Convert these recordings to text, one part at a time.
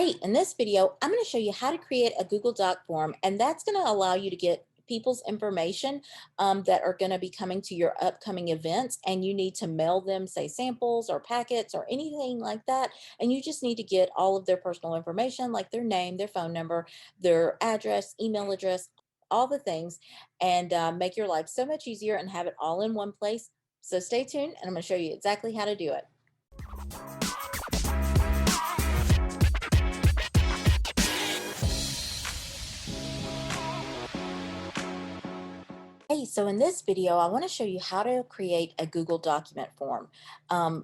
Hey, in this video, I'm going to show you how to create a Google Doc form, and that's going to allow you to get people's information that are going to be coming to your upcoming events, and you need to mail them, say, samples or packets or anything like that. And you just need to get all of their personal information, like their name, their phone number, their address, email address, all the things, and make your life so much easier and have it all in one place. So stay tuned, and I'm going to show you exactly how to do it. Hey, so in this video, I want to show you how to create a Google document form,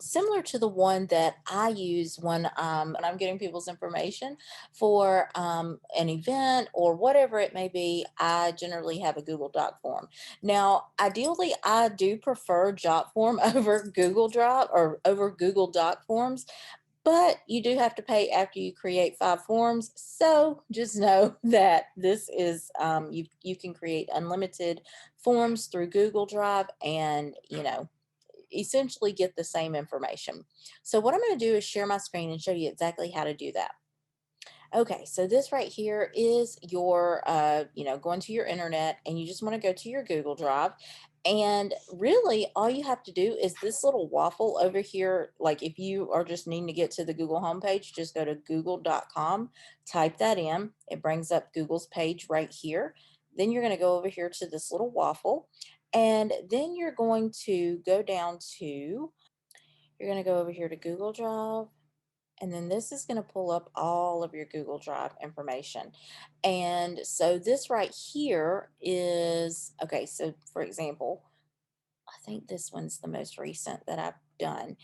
similar to the one that I use when I'm getting people's information for an event or whatever it may be. I generally have a Google Doc form. Now, ideally, I do prefer Jot form over Google Drive or over Google Doc forms, but you do have to pay after you create 5 forms. So just know that this is you can create unlimited forms through Google Drive, and essentially get the same information. So what I'm going to do is share my screen and show you exactly how to do that. Okay, so this right here is your, going to your internet, and you just want to go to your Google Drive. And really, all you have to do is this little waffle over here. Like if you are just needing to get to the Google homepage, just go to google.com, type that in. It brings up Google's page right here. Then you're going to go over here to this little waffle. And then you're going to go over here to Google Drive, and then this is going to pull up all of your Google Drive information. And so this right here is, okay, so for example, I think this one's the most recent that I've done.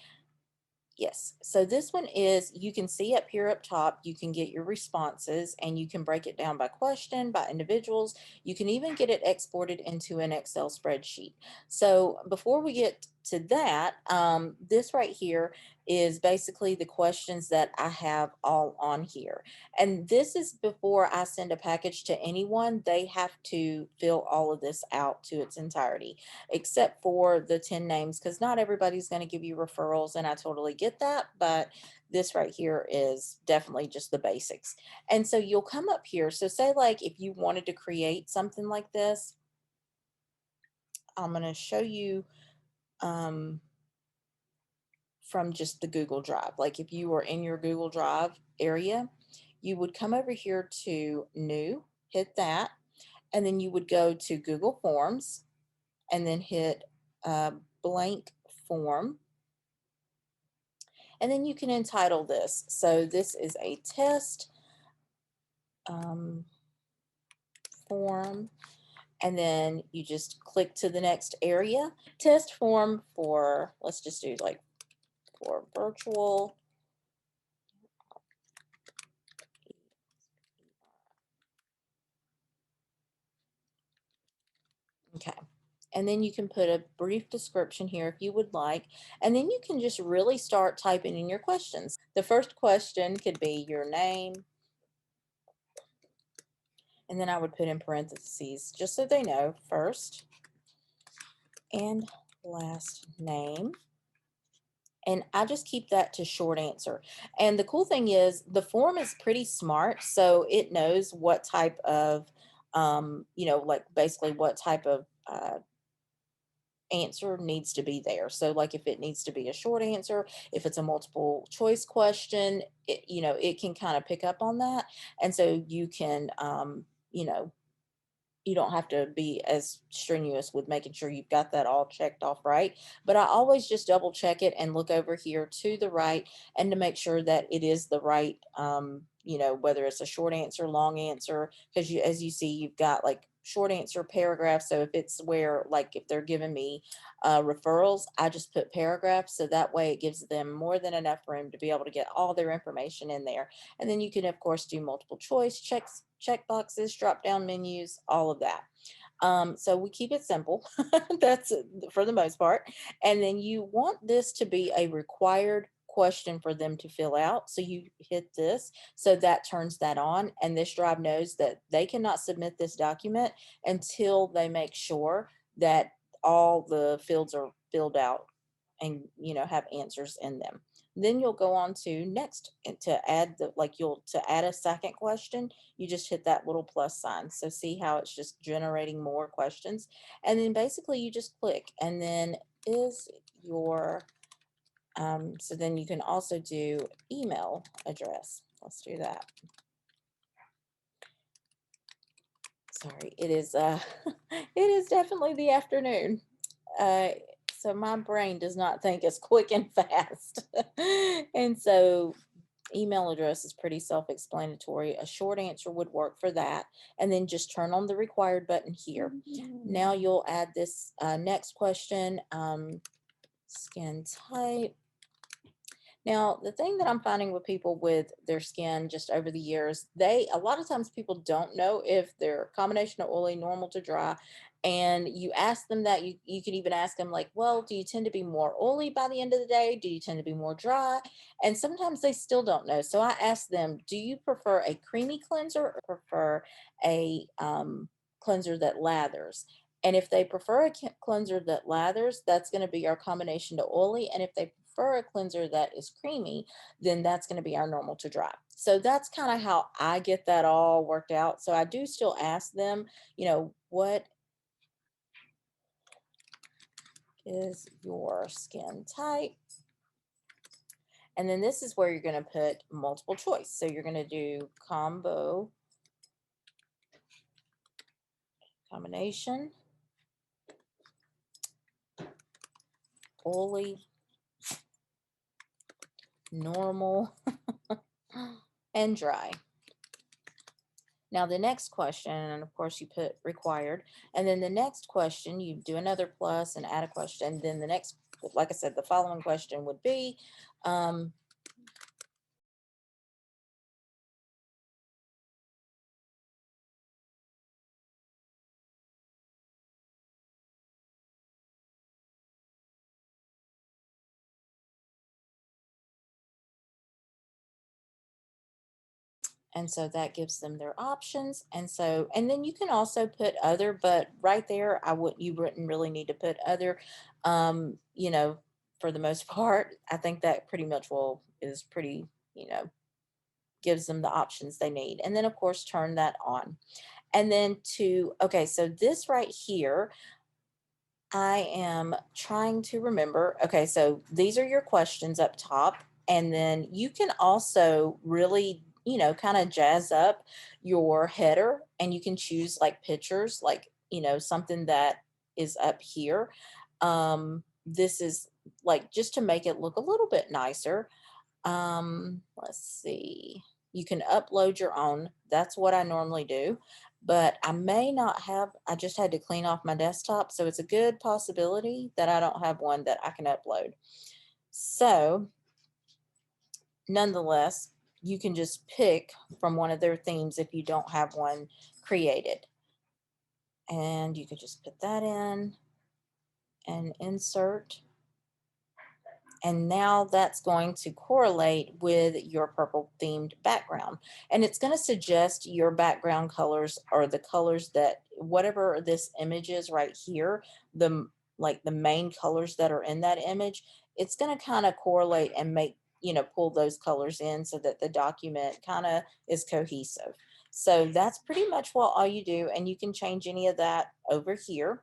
Yes. So this one is, you can see up here up top, you can get your responses, and you can break it down by question, by individuals. You can even get it exported into an Excel spreadsheet. So before we get to that, this right here is basically the questions that I have all on here. And this is before I send a package to anyone. They have to fill all of this out to its entirety, except for the 10 names, because not everybody's going to give you referrals, and I totally get that, but this right here is definitely just the basics. And so you'll come up here. So say like if you wanted to create something like this, I'm going to show you um, from just the Google Drive. Like if you were in your Google Drive area, you would come over here to New, hit that, and then you would go to Google Forms, and then hit blank form. And then you can entitle this. So this is a test um, form. And then you just click to the next area. Test form for, let's just do like for virtual. Okay. And then you can put a brief description here if you would like. And then you can just really start typing in your questions. The first question could be your name. And then I would put in parentheses just so they know first and last name. And I just keep that to short answer. And the cool thing is the form is pretty smart. So it knows what type of, like basically what type of answer needs to be there. So like if it needs to be a short answer, if it's a multiple choice question, it can kind of pick up on that. And so you can, you don't have to be as strenuous with making sure you've got that all checked off right. But I always just double check it and look over here to the right, and to make sure that it is the right, whether it's a short answer, long answer, because as you see, you've got like short answer paragraph. So if it's where, like if they're giving me referrals, I just put paragraphs. So that way it gives them more than enough room to be able to get all their information in there. And then you can, of course, do multiple choice, check boxes, drop down menus, all of that. So we keep it simple. That's for the most part. And then you want this to be a required question for them to fill out. So you hit this. So that turns that on. And this drive knows that they cannot submit this document until they make sure that all the fields are filled out and have answers in them. Then you'll go on to next, and to add the like you'll to add a second question, you just hit that little plus sign. So see how it's just generating more questions. And then basically you just click, and then is your so then you can also do email address. Let's do that. Sorry, it is it is definitely the afternoon. Uh, so my brain does not think as quick and fast. And so email address is pretty self-explanatory. A short answer would work for that. And then just turn on the required button here. Now you'll add this next question, skin type. Now, the thing that I'm finding with people with their skin just over the years, a lot of times people don't know if they're combination of oily, normal to dry. And you ask them that, you could even ask them like, well, do you tend to be more oily by the end of the day? Do you tend to be more dry? And sometimes they still don't know. So I ask them, do you prefer a creamy cleanser or prefer a cleanser that lathers? And if they prefer a cleanser that lathers, that's going to be our combination to oily. And if they prefer a cleanser that is creamy, then that's going to be our normal to dry. So that's kind of how I get that all worked out. So I do still ask them, what is your skin type? And then this is where you're going to put multiple choice. So you're going to do combination, oily, normal, and dry. Now the next question, and of course you put required, and then the next question, you do another plus and add a question. Then the next, like I said, the following question would be, um, and so that gives them their options. And so, and then you can also put other, but right there, you wouldn't really need to put other, um, you know, for the most part. I think that pretty much is pretty, gives them the options they need. And then of course, turn that on. And then okay, so this right here, I am trying to remember. Okay, so these are your questions up top. And then you can also really, kind of jazz up your header, and you can choose like pictures, like, something that is up here. This is like just to make it look a little bit nicer. Let's see. You can upload your own. That's what I normally do, but I may not have, I just had to clean off my desktop. So it's a good possibility that I don't have one that I can upload. So nonetheless, you can just pick from one of their themes if you don't have one created. And you could just put that in and insert. And now that's going to correlate with your purple themed background. And it's going to suggest your background colors are the colors that whatever this image is right here, like the main colors that are in that image, it's going to kind of correlate and pull those colors in so that the document kind of is cohesive. So that's pretty much what all you do. And you can change any of that over here.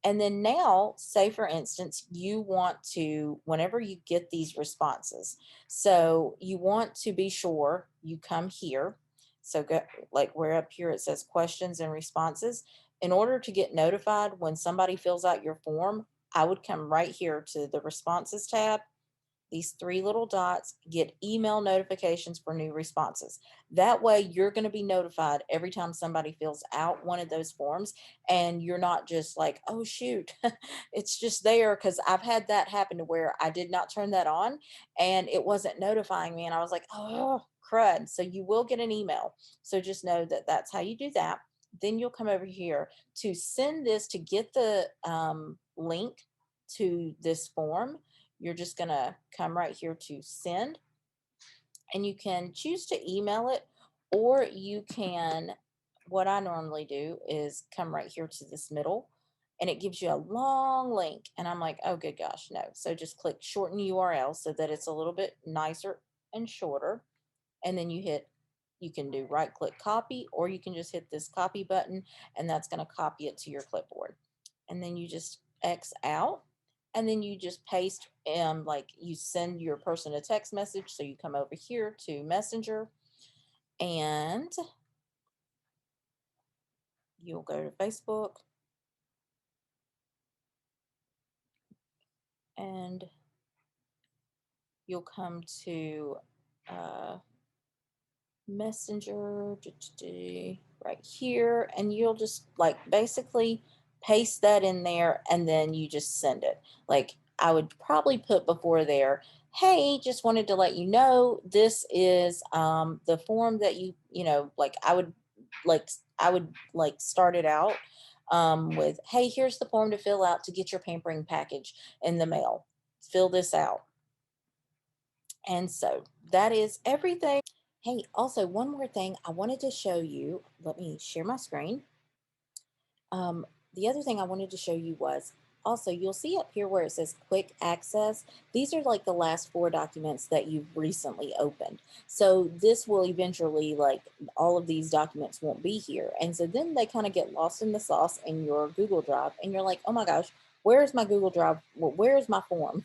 And then now, say for instance, you want to, whenever you get these responses, so you want to be sure you come here. So go, like we're up here, it says questions and responses. In order to get notified when somebody fills out your form, I would come right here to the responses tab, these three little dots, get email notifications for new responses. That way you're going to be notified every time somebody fills out one of those forms, and you're not just like, oh shoot, it's just there, because I've had that happen to where I did not turn that on and it wasn't notifying me, and I was like, oh crud. So you will get an email. So just know that that's how you do that. Then you'll come over here to send this, to get the link to this form. You're just going to come right here to send, and you can choose to email it, or you can, what I normally do is come right here to this middle, and it gives you a long link. And I'm like, oh, good gosh, no. So just click shorten URL so that it's a little bit nicer and shorter. And then you can do right click copy, or you can just hit this copy button, and that's going to copy it to your clipboard. And then you just X out, and then you just paste, like you send your person a text message. So you come over here to Messenger, and you'll go to Facebook, and you'll come to uh, Messenger right here, and you'll just like basically paste that in there, and then you just send it. Like I would probably put before there, hey, just wanted to let you know this is the form that like like I would like start it out with, hey, here's the form to fill out to get your pampering package in the mail. Fill this out. And so that is everything. Hey, also one more thing I wanted to show you. Let me share my screen. Um, the other thing I wanted to show you was also, you'll see up here where it says quick access. These are like the last 4 documents that you've recently opened. So this will eventually, like all of these documents won't be here. And so then they kind of get lost in the sauce in your Google Drive. And you're like, oh my gosh, where's my Google Drive? Where's my form?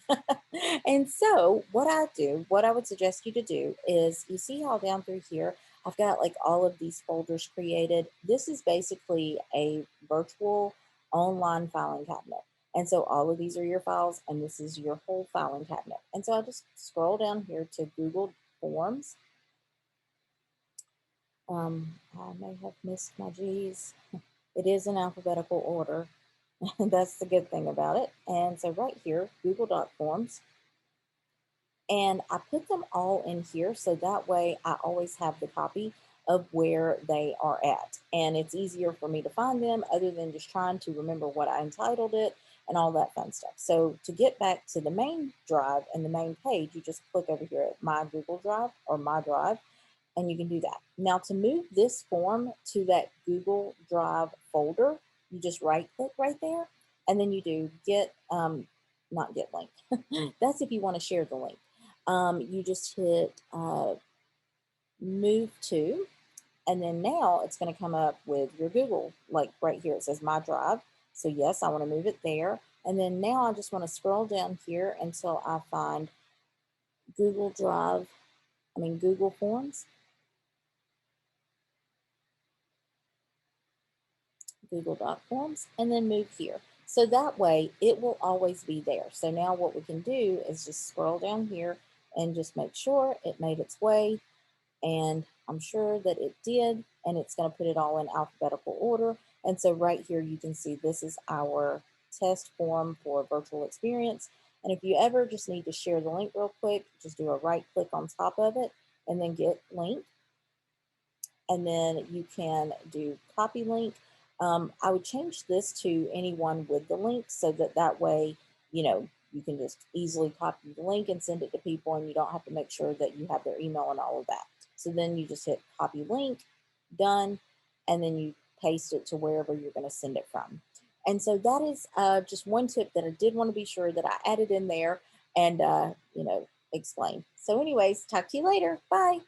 And so what I would suggest you to do is, you see how down through here, I've got like all of these folders created. This is basically a virtual online filing cabinet. And so all of these are your files, and this is your whole filing cabinet. And so I just scroll down here to Google Forms. I may have missed my G's. It is in alphabetical order. That's the good thing about it. And so right here, Google Doc Forms. And I put them all in here so that way I always have the copy of where they are at. And it's easier for me to find them other than just trying to remember what I entitled it and all that fun stuff. So to get back to the main drive and the main page, you just click over here at My Google Drive or My Drive, and you can do that. Now to move this form to that Google Drive folder, you just right click right there, and then you do get, not get link. That's if you want to share the link. You just hit move to, and then now it's going to come up with your Google, like right here, it says My Drive. So yes, I want to move it there. And then now I just want to scroll down here until I find Google Drive, Google Forms, Google Doc Forms, and then move here. So that way it will always be there. So now what we can do is just scroll down here and just make sure it made its way, and I'm sure that it did, and it's going to put it all in alphabetical order. And so right here you can see this is our test form for virtual experience. And if you ever just need to share the link real quick, just do a right click on top of it and then get link, and then you can do copy link. I would change this to anyone with the link so that that way, you can just easily copy the link and send it to people, and you don't have to make sure that you have their email and all of that. So then you just hit copy link, done, and then you paste it to wherever you're going to send it from. And so that is just one tip that I did want to be sure that I added in there and, explain. So anyways, talk to you later. Bye.